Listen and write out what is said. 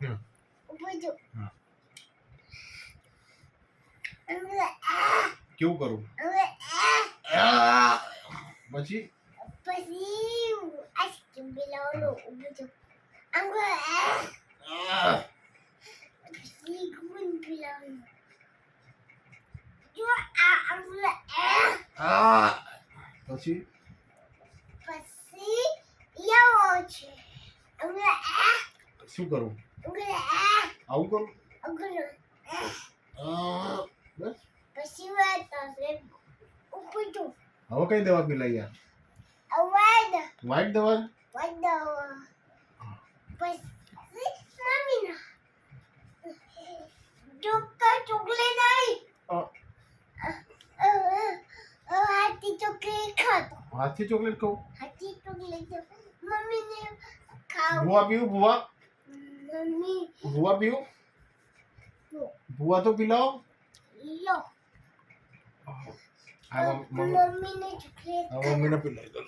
ઊભો જો. હા. હવે કેવું કરું? હવે પછી પછી આઈસ્ક્રીમ પીલાવલો ઊભો જો. પછી ગુણ પીલાવલો. જો પછી પછી યાવો છે. હવે શું કરું? આવું કરું? બસ. પછી વાત આવશે ઊભો જો. હવે કઈ દવા પીલાઈ યાર? અવાજ વ્હાઈટ દવા? વડાવા. પછી મમ્મીના ચોકલેટ આવી. હાથી ચોકલેટ ખાતો. હાથથી ચોકલેટ ખાઉં? હાથી ચોકલેટ મમ્મીને ખાવ. ભૂવા પીવું? ભૂવા મમ્મી ભૂવા પીવું? તો ભૂવા તો પીલાવો. લો આ મમ્મીને મમ્મીને ચોકલેટ મમ્મીને પીલાઈ દો.